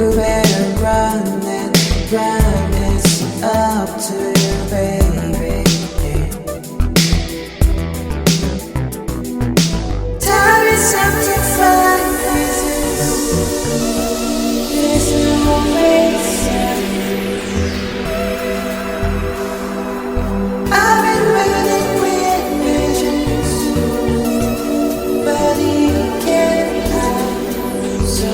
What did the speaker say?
You better run and run, it's up to you, baby. Time is up to find places. There's no reason. I've been waiting with patience, but he can't hide. So